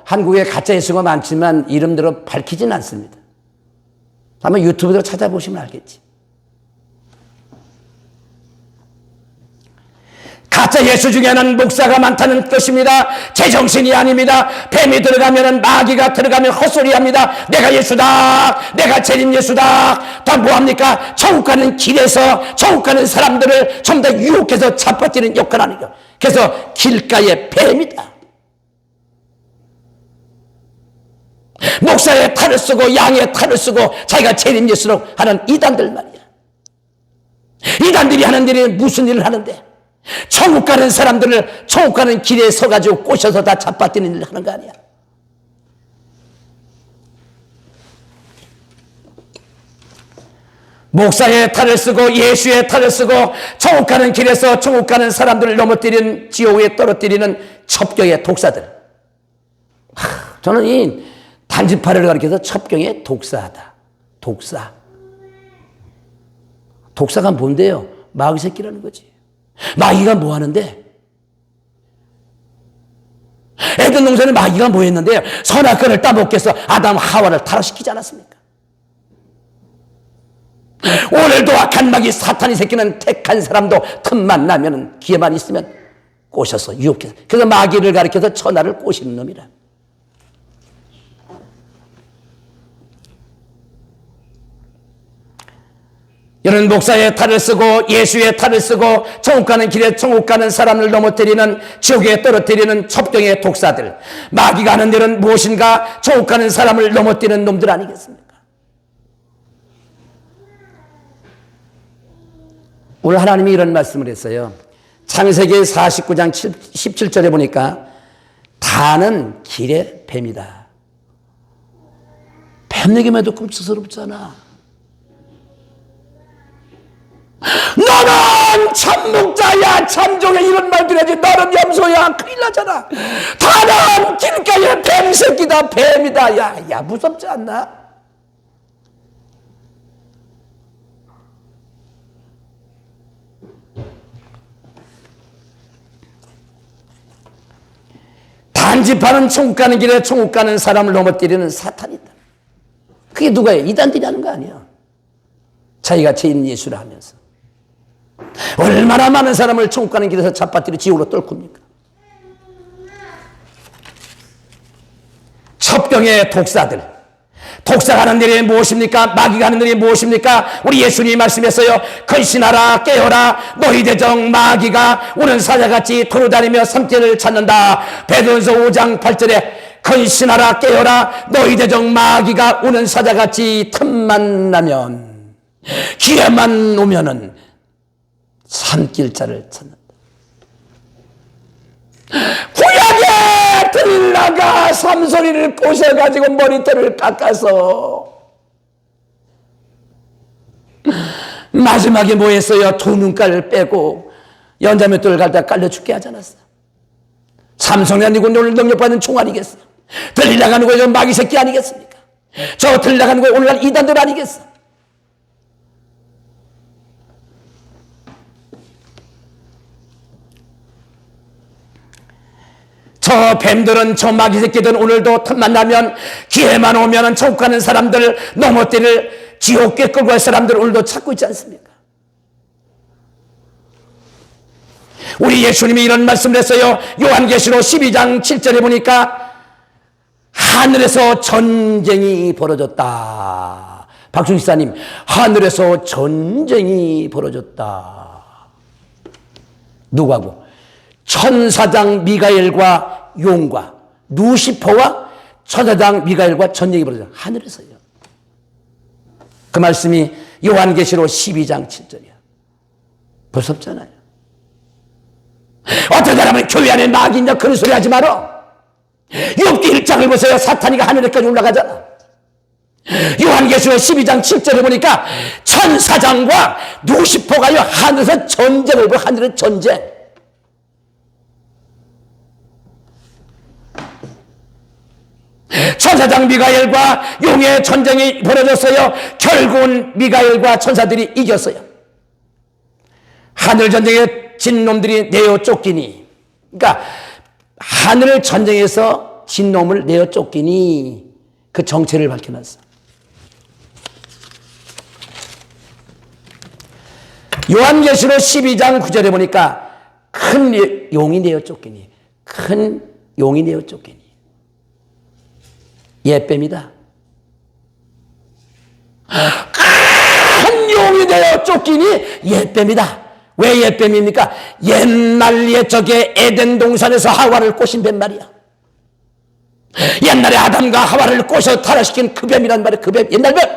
한국에 가짜 예수가 많지만 이름대로 밝히진 않습니다. 아마 유튜브로 찾아보시면 알겠지. 가짜 예수 중에는 목사가 많다는 것입니다. 제정신이 아닙니다. 뱀이 들어가면, 마귀가 들어가면 헛소리합니다. 내가 예수다, 내가 재림 예수다. 다 뭐합니까? 천국 가는 길에서 천국 가는 사람들을 전부 다 유혹해서 잡아뜨리는 역할을 하는 거예요. 그래서 길가의 뱀이다. 목사의 탈을 쓰고 양의 탈을 쓰고 자기가 재림 예수로 하는 이단들 말이야. 이단들이 하는 일이 무슨 일을 하는데? 천국 가는 사람들을 천국 가는 길에 서가지고 꼬셔서 다 잡아뜨리는 일을 하는 거 아니야. 목사의 탈을 쓰고 예수의 탈을 쓰고 천국 가는 길에서 천국 가는 사람들을 넘어뜨리는, 지옥에 떨어뜨리는 첩경의 독사들. 저는 이 단지파를 가리켜서 첩경의 독사하다. 독사. 독사가 뭔데요? 마귀 새끼라는 거지. 마귀가 뭐 하는데? 에덴 동산에 마귀가 뭐 했는데요? 선악과를 따먹겠어 아담 하와를 타락시키지 않았습니까? 오늘도 악한 마귀 사탄이 새끼는 택한 사람도 틈만 나면, 기회만 있으면 꼬셔서 유혹해서, 그래서 마귀를 가리켜서 천하를 꼬시는 놈이라. 이런 목사의 탈을 쓰고 예수의 탈을 쓰고 천국 가는 길에 천국 가는 사람을 넘어뜨리는, 지옥에 떨어뜨리는 첩경의 독사들, 마귀가 하는 일은 무엇인가? 천국 가는 사람을 넘어뜨리는 놈들 아니겠습니까? 오늘 하나님이 이런 말씀을 했어요. 창세기 49장 17절에 보니까 다는 길의 뱀이다. 뱀 얘기만 해도 끔찍스럽잖아. 너는 참목자야, 참종에 이런 말들 하지. 너는 염소야, 큰일 나잖아. 다는 길가에 뱀새끼다, 뱀이다. 야, 무섭지 않나? 단지파는 천국 가는 길에 천국 가는 사람을 넘어뜨리는 사탄이다. 그게 누가요? 이단들이 하는 거 아니야. 자기가 죄인 예수를 하면서 얼마나 많은 사람을 천국 가는 길에서 잡아뜨려 지옥으로 떨굽니까? 첩경의 독사들, 독사가 하는 일이 무엇입니까? 마귀가 하는 일이 무엇입니까? 우리 예수님이 말씀했어요. 근신하라, 깨어라, 너희 대적 마귀가 우는 사자같이 돌아다니며 삼키를 찾는다. 베드로전서 5장 8절에 근신하라, 깨어라, 너희 대적 마귀가 우는 사자같이 틈만 나면, 기회만 오면은 삼킬 자를 찾는다. 구약에 들나가 삼손이를 꼬셔가지고 머리털을 깎아서 마지막에 뭐 했어요? 두 눈깔을 빼고 연자맷돌을 갈다 깔려 죽게 하지 않았어? 삼손이 아니고 오늘 능력받는 총 아니겠어? 들나가는 거저 마귀 새끼 아니겠습니까? 저 들나가는 거 오늘날 이단들 아니겠어? 저 뱀들은, 저 마귀 새끼들은 오늘도 틈만 나면, 기회만 오면은 천국 가는 사람들, 넘어뜨릴 지옥에 끌고 갈 사람들 오늘도 찾고 있지 않습니까? 우리 예수님이 이런 말씀을 했어요. 요한계시록 12장 7절에 보니까 하늘에서 전쟁이 벌어졌다. 박준 기사님, 하늘에서 전쟁이 벌어졌다. 누구하고? 천사장 미가엘과 용과 루시퍼와 천사장 미가엘과 전쟁이 벌어졌다. 하늘에서요. 그 말씀이 요한계시록 12장 7절이야. 무섭잖아요. 어떤 사람은 교회 안에 마귀 있냐 그런 소리 하지 말어. 욥기 1장을 보세요. 사탄이가 하늘에까지 올라가잖아. 요한계시록 12장 7절에 보니까 천사장과 루시퍼가요 하늘에서 전쟁을 벌여. 하늘의 전쟁. 천사장 미가엘과 용의 전쟁이 벌어졌어요. 결국은 미가엘과 천사들이 이겼어요. 하늘 전쟁에 진 놈들이 내어 쫓기니, 그러니까 하늘 전쟁에서 진 놈을 내어 쫓기니 그 정체를 밝혀놨어. 요한계시록 12장 9절에 보니까 큰 용이 내어 쫓기니, 큰 용이 내어 쫓기니 옛뱀이다. 큰 용이 되어 쫓기니 옛뱀이다. 왜 옛뱀입니까? 옛날 옛적에 에덴 동산에서 하와를 꼬신 뱀 말이야. 옛날에 아담과 하와를 꼬셔 타락시킨 그 뱀이란 말이야. 그 뱀, 옛날 뱀.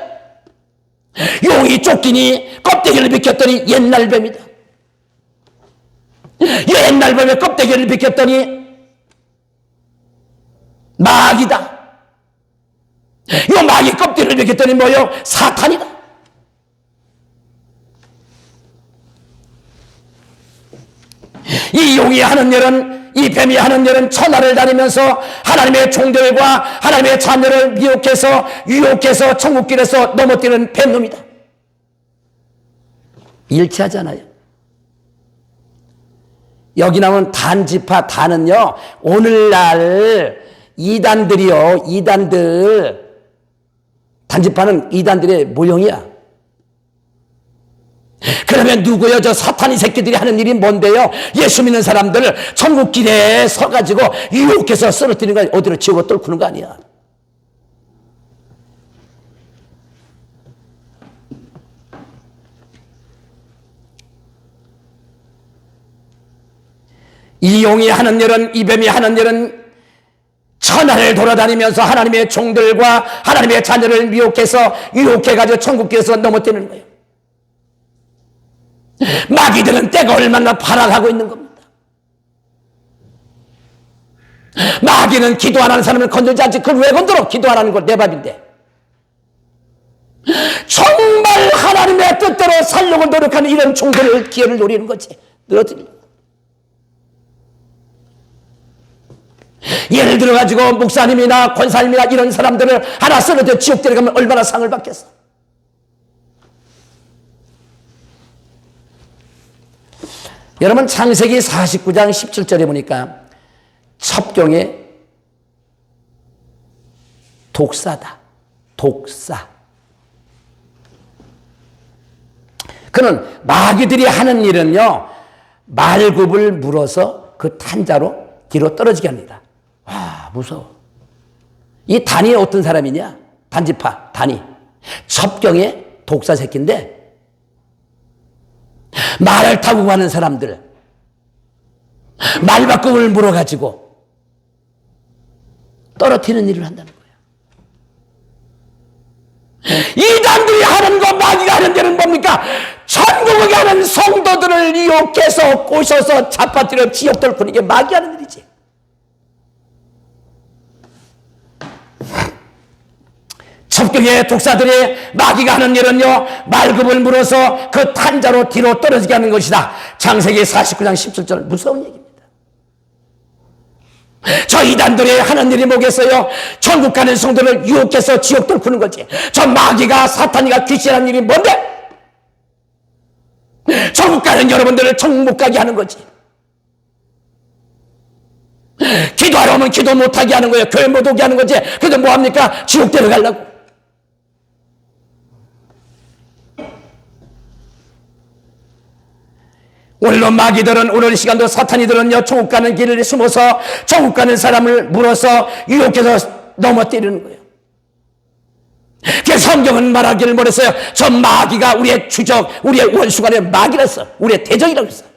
용이 쫓기니 껍데기를 비켰더니 옛날 뱀이다. 옛날 뱀의 껍데기를 비켰더니 마귀다. 이 마귀 껍데기를 벗겼더니 뭐요? 사탄이다. 이 용이 하는 일은, 이 뱀이 하는 일은 천하를 다니면서 하나님의 종들과 하나님의 자녀를 미혹해서 유혹해서 천국길에서 넘어뜨리는 뱀놈이다. 일치하잖아요. 여기 나오는 단지파, 단은요 오늘날 이단들이요, 이단들, 단지파는 이단들의 모형이야. 그러면 누구요? 저 사탄이 새끼들이 하는 일이 뭔데요? 예수 믿는 사람들을 천국길에 서가지고 유혹해서 쓰러뜨리는 거, 어디로 지옥으로 떨구는 거 아니야. 이 용이 하는 일은, 이 뱀이 하는 일은 천하를 돌아다니면서 하나님의 종들과 하나님의 자녀를 미혹해서 유혹해가지고 천국길에서 넘어뜨리는 거예요. 마귀들은 때가 얼마나 발악하고 있는 겁니다. 마귀는 기도 안 하는 사람을 건들지 않지. 그걸 왜 건들어? 기도 안 하는 걸 내 밥인데. 정말 하나님의 뜻대로 살려고 노력하는 이런 종들을 기회를 노리는 거지. 늘어뜨리는 거야. 예를 들어가지고 목사님이나 권사님이나 이런 사람들을 하나 쓰러져 지옥 데려가면 얼마나 상을 받겠어. 여러분, 창세기 49장 17절에 보니까 첩경의 독사다. 독사. 그는 마귀들이 하는 일은요, 말굽을 물어서 그 탄자로 뒤로 떨어지게 합니다. 와, 무서워. 이 단이 어떤 사람이냐? 단지파, 단이. 첩경의 독사 새끼인데, 말을 타고 가는 사람들, 말바꿈을 물어가지고 떨어뜨리는 일을 한다는 거예요. 이단들이 하는 거, 마귀가 하는 데는 뭡니까? 천국에 가는 성도들을 유혹해서 꼬셔서 잡아뜨려 지옥 돌푸는 게 마귀 하는 일이지. 첩경의 독사들이 마귀가 하는 일은요, 말급을 물어서 그 탄자로 뒤로 떨어지게 하는 것이다. 창세기 49장 17절, 무서운 얘기입니다. 저 이단들이 하는 일이 뭐겠어요? 천국 가는 성도를 유혹해서 지옥 돌푸는 거지. 저 마귀가, 사탄이가, 귀신하는 일이 뭔데? 천국 가는 여러분들을 천국 못 가게 하는 거지. 기도하러 오면 기도 못하게 하는 거예요. 교회 못 오게 하는 거지. 그래서 뭐합니까? 지옥 데려가려고. 오늘도 마귀들은, 오늘 시간도 사탄이들은요, 천국 가는 길을 숨어서 천국 가는 사람을 물어서 유혹해서 넘어뜨리는 거예요. 그래서 성경은 말하기를 뭐랬어요? 저 마귀가 우리의 주적, 우리의 원수가 아니라 마귀라서, 우리의 대적이라고 했어요.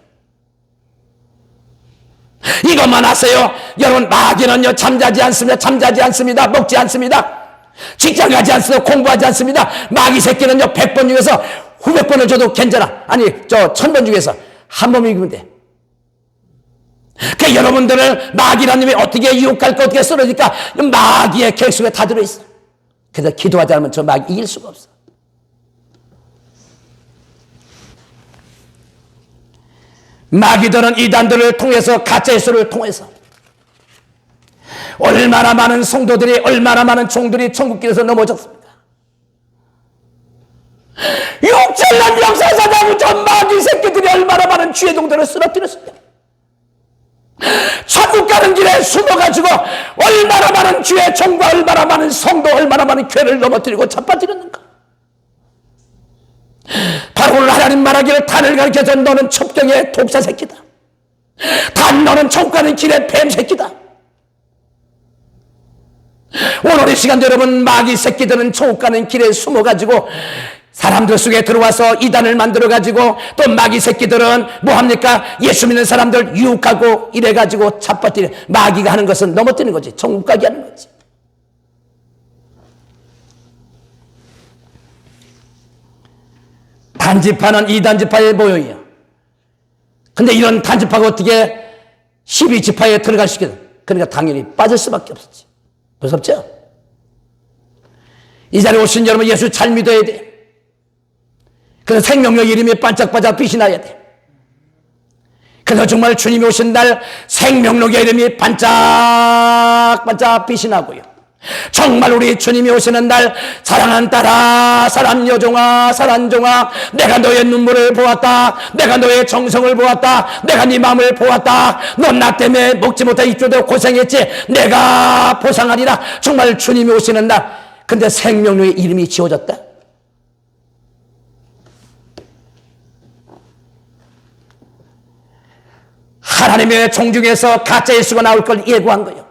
이것만 아세요? 여러분, 마귀는요, 잠자지 않습니다. 잠자지 않습니다. 먹지 않습니다. 직장 가지 않습니다. 공부하지 않습니다. 마귀 새끼는요, 100번 중에서 900번을 줘도 괜찮아. 아니, 1000번 중에서 한 번 이기면 돼. 그 여러분들을 마귀라는 놈이 어떻게 유혹할까, 어떻게 쓰러질까, 마귀의 계획 속에 다 들어있어. 그래서 기도하지 않으면 저 마귀 이길 수가 없어. 마귀들은 이단들을 통해서, 가짜 예수를 통해서 얼마나 많은 성도들이, 얼마나 많은 종들이 천국길에서 넘어졌습니까? 육천년 역사사장 저 마귀 새끼들이 얼마나 많은 주의 종들을 쓰러뜨렸습니까? 천국 가는 길에 숨어가지고 얼마나 많은 주의 종과 얼마나 많은 성도, 얼마나 많은 교회를 넘어뜨리고 잡아뜨렸는가? 바로 오늘 하나님 말하기를, 단을 가르쳐서 너는 첩경의 독사 새끼다. 단, 너는 천국 가는 길에 뱀 새끼다. 오늘의 시간도 여러분, 마귀 새끼들은 천국 가는 길에 숨어가지고 사람들 속에 들어와서 이단을 만들어가지고, 또 마귀 새끼들은 뭐합니까? 예수 믿는 사람들 유혹하고 이래가지고 잡아뜨려. 마귀가 하는 것은 넘어뜨리는 거지. 천국 가게 하는 거지. 단지파는 이단지파의 모형이에요. 근데 이런 단지파가 어떻게 12지파에 들어갈 수 있겠어? 그러니까 당연히 빠질 수밖에 없었지. 무섭죠? 이 자리에 오신 여러분, 예수 잘 믿어야 돼. 그래서 생명력 이름이 반짝반짝 빛이 나야 돼. 그래서 정말 주님이 오신 날 생명력의 이름이 반짝반짝 빛이 나고요. 정말 우리 주님이 오시는 날, 사랑하는 딸아, 사랑 여종아, 사랑 종아, 내가 너의 눈물을 보았다. 내가 너의 정성을 보았다. 내가 네 마음을 보았다. 넌 나 때문에 먹지 못해 입조도 고생했지. 내가 보상하리라. 정말 주님이 오시는 날. 근데 생명력의 이름이 지워졌다. 하나님의 종 중에서 가짜 예수가 나올 걸 예고한 거예요.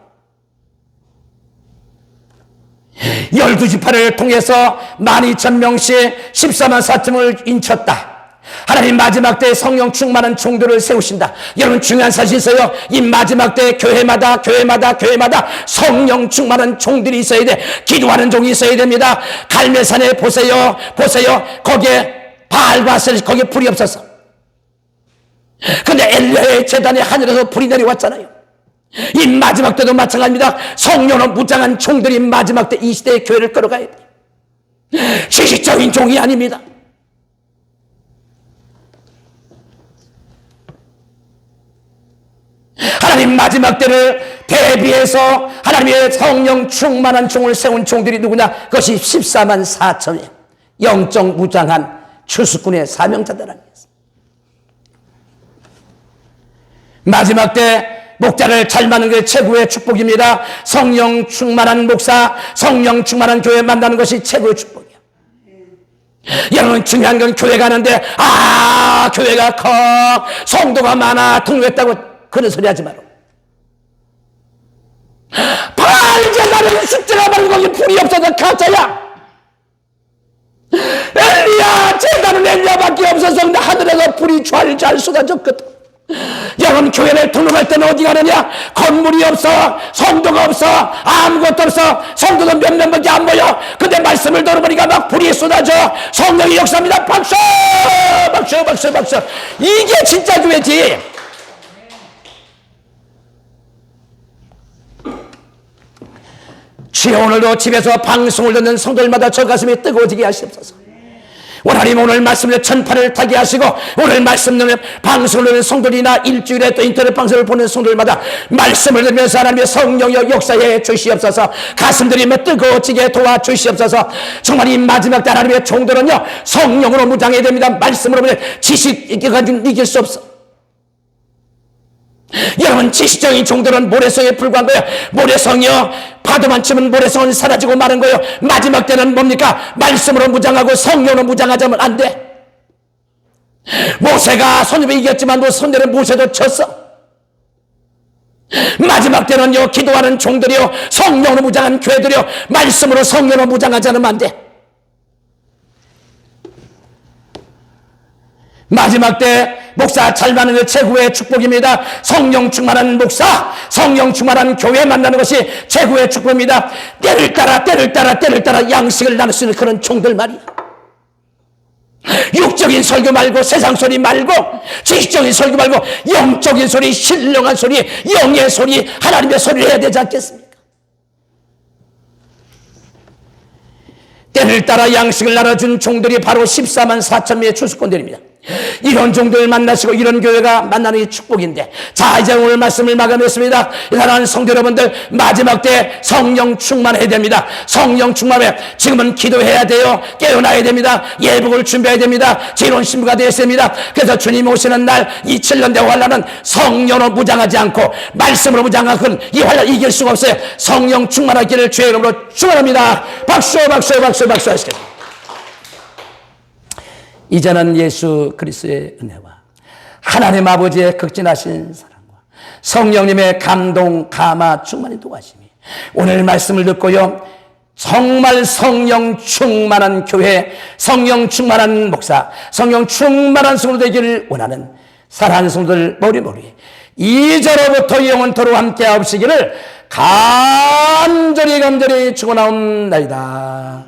12지파를 통해서 12,000명씩 14만 4천을 인쳤다. 하나님 마지막 때에 성령 충만한 종들을 세우신다. 여러분 중요한 사실이 있어요. 이 마지막 때에 교회마다 성령 충만한 종들이 있어야 돼. 기도하는 종이 있어야 됩니다. 갈멜산에 보세요. 거기에 바알과 아세라, 거기에 불이 없었어. 근데 엘리야의 제단에 하늘에서 불이 내려왔잖아요. 이 마지막 때도 마찬가지입니다. 성령으로 무장한 종들이 마지막 때 이 시대의 교회를 끌어가야 돼. 지식적인 종이 아닙니다. 하나님 마지막 때를 대비해서 하나님의 성령 충만한 종을 세운 종들이 누구냐? 그것이 14만 4천의 영적 무장한 추수꾼의 사명자들아니겠습니까? 마지막 때 목자를 잘 만나는 게 최고의 축복입니다. 성령 충만한 목사, 성령 충만한 교회 만나는 것이 최고의 축복이에요. 여러분 중요한 건 교회 가는데 교회가 커, 성도가 많아, 등록했다고 그런 소리 하지 마라. 이제 나는 숫자가 많은 거기 불이 없어서 가짜야. 엘리야, 제자는 엘리야밖에 없어서 근데 하늘에서 불이 잘 쏟아졌거든. 여러분 교회를 등록할 때는 어디 가느냐? 건물이 없어, 성도가 없어, 아무것도 없어, 성도도 몇 명밖에 안 모여. 근데 말씀을 들어보니까 막 불이 쏟아져. 성령의 역사입니다. 박수! 이게 진짜 교회지. 주여, 오늘도 집에서 방송을 듣는 성도들마다 저 가슴이 뜨거워지게 하시옵소서. 하나님 오늘 말씀을 전파를 타게 하시고, 오늘 말씀 듣는 방송을 듣는 성도들이나 일주일에 또 인터넷 방송을 보는 성도들마다 말씀을 들으면서 하나님의 성령의 역사에 주시옵소서. 가슴들이 뜨거워지게 도와주시옵소서. 정말 이 마지막 때 하나님의 종들은요, 성령으로 무장해야 됩니다. 말씀으로 지식 가지고 이길 수 없어. 여러분 지식적인 종들은 모래성에 불과한 거예요. 모래성이요, 파도만 치면 모래성은 사라지고 마는 거예요. 마지막 때는 뭡니까? 말씀으로 무장하고 성령으로 무장하자면 안 돼. 모세가 손님을 이겼지만 손들은 모세도 쳤어. 마지막 때는요, 기도하는 종들이요, 성령으로 무장한 교회들이요, 말씀으로 성령으로 무장하지 않으면 안 돼. 마지막 때 목사 잘 만나는 게 최고의 축복입니다. 성령 충만한 목사, 성령 충만한 교회 만나는 것이 최고의 축복입니다. 때를 따라 양식을 나눌 수 있는 그런 종들 말이야. 육적인 설교 말고, 세상 소리 말고, 지식적인 설교 말고, 영적인 소리, 신령한 소리, 영의 소리, 하나님의 소리를 해야 되지 않겠습니까? 때를 따라 양식을 나눠준 종들이 바로 14만 4천 명의 추수꾼들입니다. 이런 종들을 만나시고 이런 교회가 만나는 게 축복인데, 자 이제 오늘 말씀을 마감했습니다. 사랑하는 성도 여러분들, 마지막 때 성령 충만해야 됩니다. 성령 충만해. 지금은 기도해야 돼요. 깨어나야 됩니다. 예복을 준비해야 됩니다. 재론 신부가 되어야 됩니다. 그래서 주님 오시는 날 이 7년 대 환란은 성령으로 무장하지 않고 말씀으로 무장하고는 이 환란 이길 수가 없어요. 성령 충만하기를 주의 이름으로 축원합니다. 박수 하시겠습니다. 이제는 예수 그리스도의 은혜와 하나님 아버지의 극진하신 사랑과 성령님의 감동, 감화, 충만히 도와심이 오늘 말씀을 듣고요, 정말 성령 충만한 교회, 성령 충만한 목사, 성령 충만한 성도 되기를 원하는 사랑하는 성도들 머리머리 이제로부터 영원토록 함께 하옵시기를 간절히 축원하옵나이다.